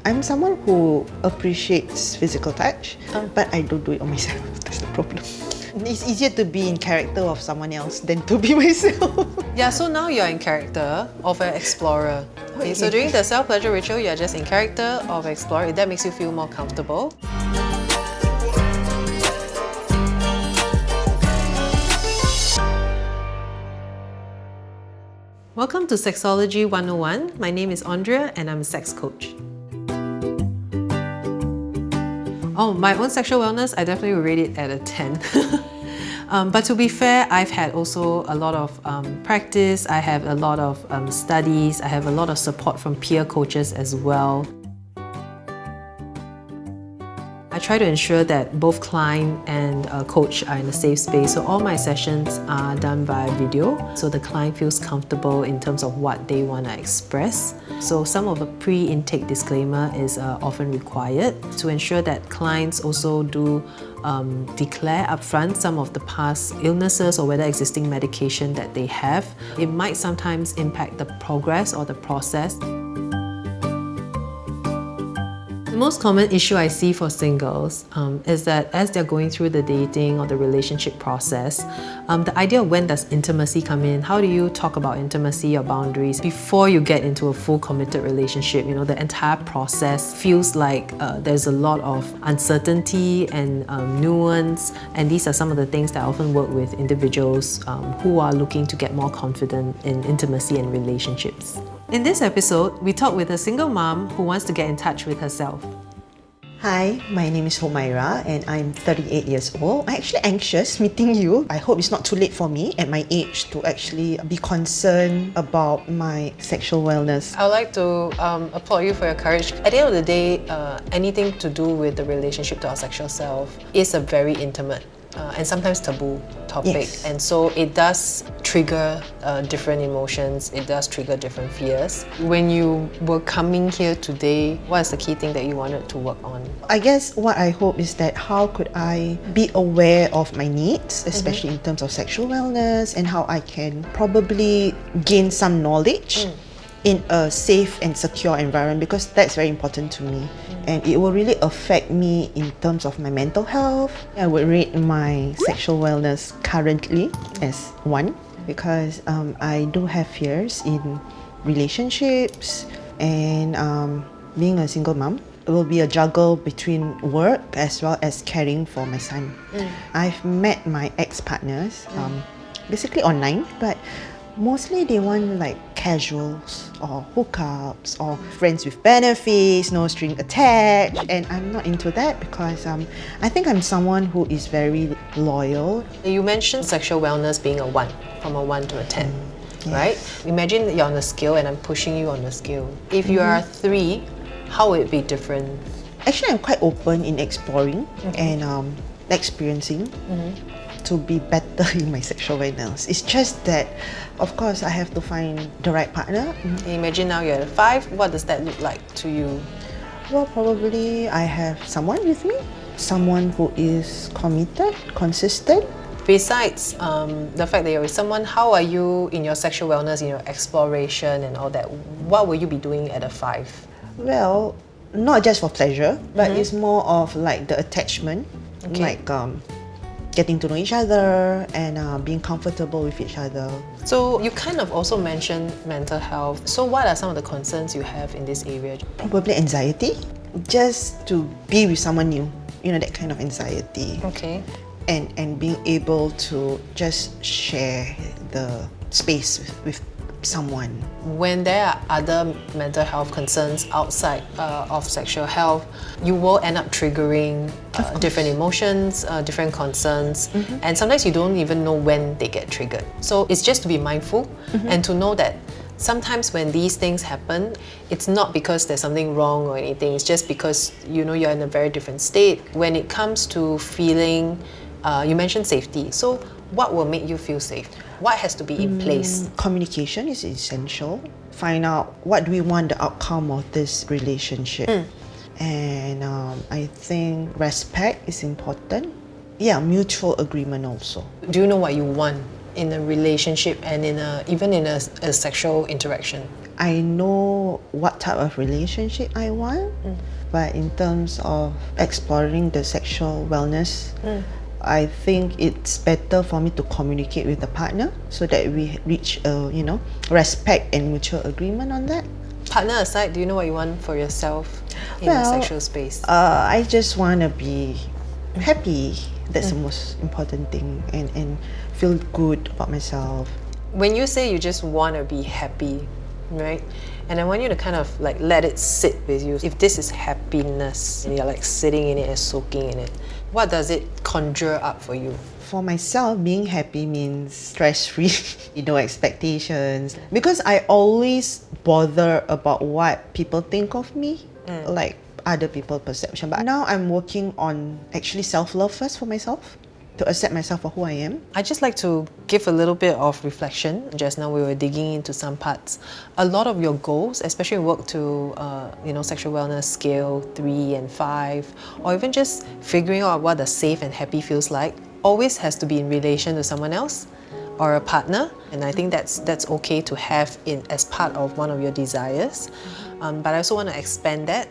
I'm someone who appreciates physical touch, but I don't do it on myself. That's the problem. It's easier to be in character of someone else than to be myself. Yeah, so now you're in character of an explorer. Okay, so during the self-pleasure ritual, you're just in character of an explorer. That makes you feel more comfortable. Welcome to Sexology 101. My name is Andrea and I'm a sex coach. Oh, my own sexual wellness, I definitely would rate it at a 10. But to be fair, I've had also a lot of practice, I have a lot of studies, I have a lot of support from peer coaches as well. I try to ensure that both client and coach are in a safe space, so all my sessions are done via video, so the client feels comfortable in terms of what they want to express. So some of the pre-intake disclaimer is often required to ensure that clients also do declare upfront some of the past illnesses or whether existing medication that they have. It might sometimes impact the progress or the process. The most common issue I see for singles is that as they're going through the dating or the relationship process, the idea of when does intimacy come in, how do you talk about intimacy or boundaries before you get into a full committed relationship? You know, the entire process feels like there's a lot of uncertainty and nuance, and these are some of the things that I often work with individuals who are looking to get more confident in intimacy and relationships. In this episode, we talk with a single mom who wants to get in touch with herself. Hi, my name is Meethomaira and I'm 38 years old. I'm actually anxious meeting you. I hope it's not too late for me at my age to actually be concerned about my sexual wellness. I would like to applaud you for your courage. At the end of the day, anything to do with the relationship to our sexual self is a very intimate and sometimes taboo topic. Yes. And so it does trigger different emotions, it does trigger different fears. When you were coming here today, what is the key thing that you wanted to work on? I guess what I hope is that how could I be aware of my needs, especially in terms of sexual wellness, and how I can probably gain some knowledge in a safe and secure environment, because that's very important to me. And it will really affect me in terms of my mental health. I would rate my sexual wellness currently as 1 because I do have fears in relationships, and being a single mom, it will be a juggle between work as well as caring for my son. I've met my ex-partners basically online, but mostly they want like casuals or hookups or friends with benefits, no string attached, and I'm not into that because I think I'm someone who is very loyal. You mentioned sexual wellness being a 1, from a 1 to a 10, right? Imagine you're on a scale and I'm pushing you on the scale. If you are a 3, how would it be different? Actually, I'm quite open in exploring and experiencing to be better in my sexual wellness. It's just that, of course, I have to find the right partner. Imagine now you're at a 5. What does that look like to you? Well, probably I have someone with me, someone who is committed, consistent. Besides the fact that you're with someone, how are you in your sexual wellness, in your exploration and all that? What will you be doing at a 5? Well, not just for pleasure, but it's more of like the attachment, like getting to know each other and being comfortable with each other. So you kind of also mentioned mental health. So what are some of the concerns you have in this area? Probably anxiety, just to be with someone new, you know, that kind of anxiety. Okay. And being able to just share the space with someone. When there are other mental health concerns outside of sexual health, you will end up triggering different emotions, different concerns, and sometimes you don't even know when they get triggered. So it's just to be mindful and to know that sometimes when these things happen, it's not because there's something wrong or anything, it's just because you know you're in a very different state. When it comes to feeling, you mentioned safety. So what will make you feel safe? What has to be in place? Communication is essential. Find out what do we want the outcome of this relationship. And I think respect is important. Yeah, mutual agreement also. Do you know what you want in a relationship and even in a sexual interaction? I know what type of relationship I want, but in terms of exploring the sexual wellness, I think it's better for me to communicate with the partner so that we reach a, respect and mutual agreement on that. Partner aside, do you know what you want for yourself in the sexual space? I just want to be happy. That's the most important thing, and feel good about myself. When you say you just want to be happy, right? And I want you to kind of like let it sit with you. If this is happiness and you're like sitting in it and soaking in it, what does it conjure up for you? For myself, being happy means stress-free, no expectations. Because I always bother about what people think of me, like other people's perception. But now I'm working on actually self-love first for myself, to accept myself for who I am. I'd just like to give a little bit of reflection. Just now we were digging into some parts. A lot of your goals, especially work to sexual wellness scale 3 and 5, or even just figuring out what the safe and happy feels like, always has to be in relation to someone else or a partner. And I think that's okay to have as part of one of your desires. But I also want to expand that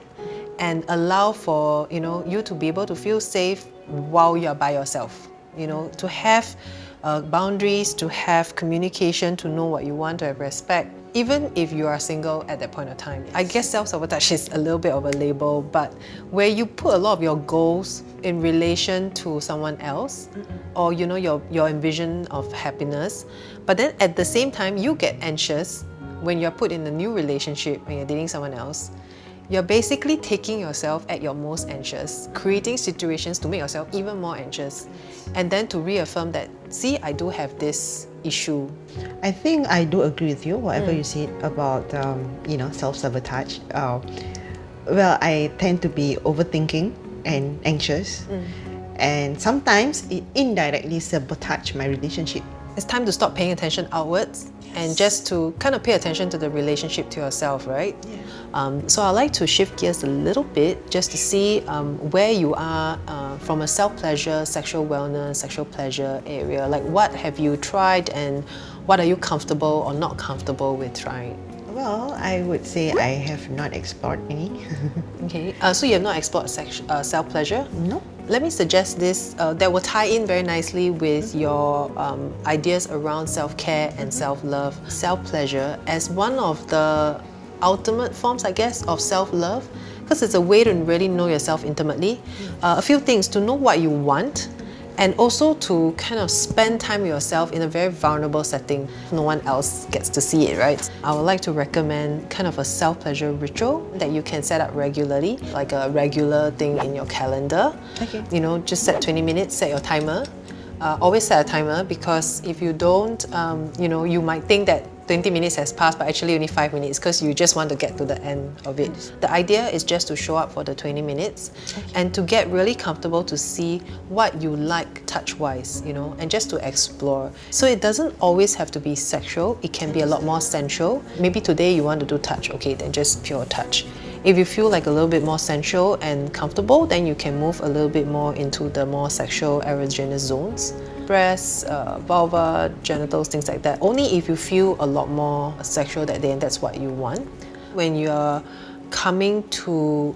and allow for you to be able to feel safe while you're by yourself. To have boundaries, to have communication, to know what you want, to have respect, even if you are single at that point of time. I guess self-sabotage is a little bit of a label, but where you put a lot of your goals in relation to someone else, or your envision of happiness, but then at the same time you get anxious when you're put in a new relationship, when you're dating someone else. You're basically taking yourself at your most anxious, creating situations to make yourself even more anxious, and then to reaffirm that, see, I do have this issue. I think I do agree with you, whatever you said about, self-sabotage. Well, I tend to be overthinking and anxious, and sometimes it indirectly sabotage my relationship. It's time to stop paying attention outwards and just to kind of pay attention to the relationship to yourself, right? Yeah. So I'd like to shift gears a little bit just to see where you are from a self-pleasure, sexual wellness, sexual pleasure area. Like, what have you tried and what are you comfortable or not comfortable with trying? Well, I would say I have not explored any. Okay, so you have not explored self-pleasure? No. Let me suggest this that will tie in very nicely with your ideas around self-care and self-love. Self-pleasure as one of the ultimate forms, I guess, of self-love, because it's a way to really know yourself intimately. A few things: to know what you want, and also to kind of spend time with yourself in a very vulnerable setting. No one else gets to see it, right? I would like to recommend kind of a self-pleasure ritual that you can set up regularly, like a regular thing in your calendar. Okay. Just set 20 minutes, set your timer. Always set a timer, because if you don't, you might think that 20 minutes has passed, but actually only 5 minutes, because you just want to get to the end of it. The idea is just to show up for the 20 minutes and to get really comfortable to see what you like touch-wise, and just to explore. So it doesn't always have to be sexual, it can be a lot more sensual. Maybe today you want to do touch, okay, then just pure touch. If you feel like a little bit more sensual and comfortable, then you can move a little bit more into the more sexual erogenous zones. Breasts, vulva, genitals, things like that. Only if you feel a lot more sexual that day and that's what you want. When you're coming to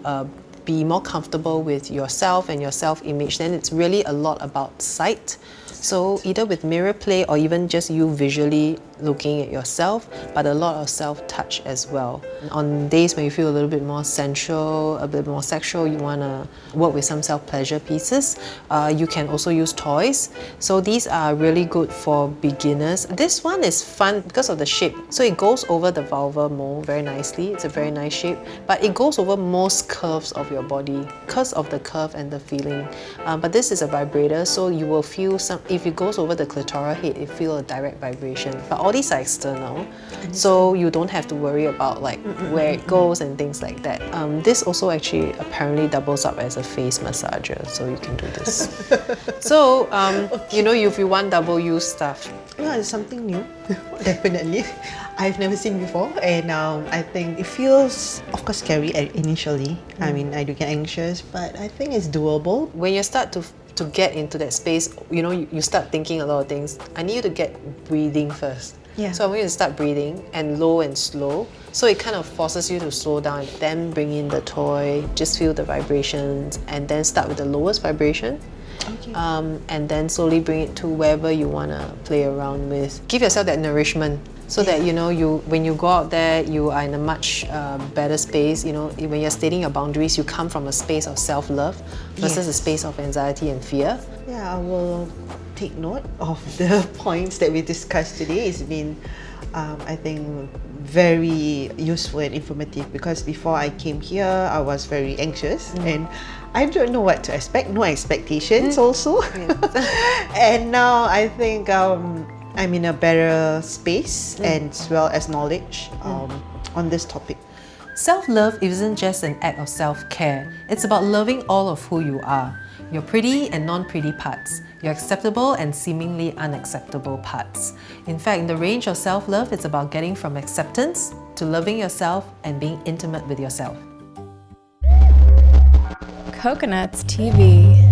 be more comfortable with yourself and your self-image, then it's really a lot about sight. So either with mirror play or even just you visually looking at yourself, but a lot of self-touch as well. On days when you feel a little bit more sensual, a bit more sexual, you want to work with some self-pleasure pieces. You can also use toys. So these are really good for beginners. This one is fun because of the shape. So it goes over the vulva mole very nicely. It's a very nice shape, but it goes over most curves of your body because of the curve and the feeling. But this is a vibrator, so you will feel some. If it goes over the clitoral head, it feels a direct vibration. But all these are external, so you don't have to worry about like where it goes and things like that. This also actually apparently doubles up as a face massager, so you can do this. So if you want double use stuff. Well, it's something new, definitely. I've never seen before, and I think it feels, of course, scary initially. I mean, I do get anxious, but I think it's doable. When you start to to get into that space, you start thinking a lot of things. I need you to get breathing first. Yeah. So I want you to start breathing and low and slow. So it kind of forces you to slow down, then bring in the toy, just feel the vibrations, and then start with the lowest vibration. Okay. And then slowly bring it to wherever you want to play around with. Give yourself that nourishment so that when you go out there, you are in a much better space. When you're stating your boundaries, you come from a space of self-love versus a space of anxiety and fear. Yeah, I will take note of the points that we discussed today. It's been, I think, very useful and informative, because before I came here, I was very anxious and I don't know what to expect, no expectations also. And now I think I'm in a better space and as well as knowledge on this topic. Self-love isn't just an act of self-care. It's about loving all of who you are. Your pretty and non-pretty parts, your acceptable and seemingly unacceptable parts. In fact, in the range of self-love, it's about getting from acceptance to loving yourself and being intimate with yourself. Coconuts TV.